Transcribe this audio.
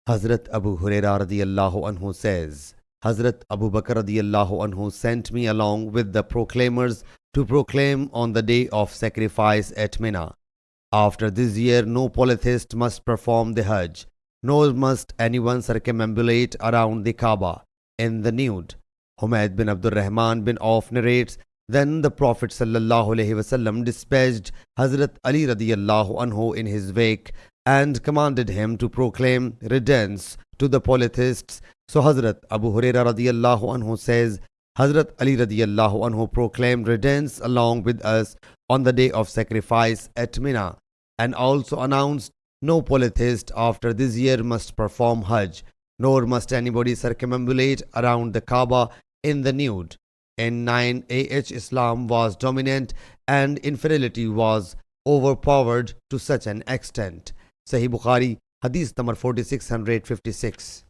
Hazrat Abu Huraira radiyallahu anhu says, Hazrat Abu Bakr radiyallahu anhu sent me along with the proclaimers to proclaim on the day of sacrifice at Mina. After this year, no polytheist must perform the Hajj, nor must anyone circumambulate around the Kaaba in the nude. Humayd bin Abdul Rahman bin Auf narrates, then the Prophet sallallahu alaihi wasallam dispatched Hazrat Ali radiyallahu anhu in his wake and commanded him to proclaim riddance to the polytheists. So Hazrat Abu Huraira radiyallahu anhu says, Hazrat Ali radiyallahu anhu proclaimed riddance along with us on the day of sacrifice at Mina, and also announced, no polytheist after this year must perform Hajj, nor must anybody circumambulate around the Kaaba in the nude. In 9AH, Islam was dominant and infidelity was overpowered to such an extent. Sahih Bukhari, Hadith number 4656.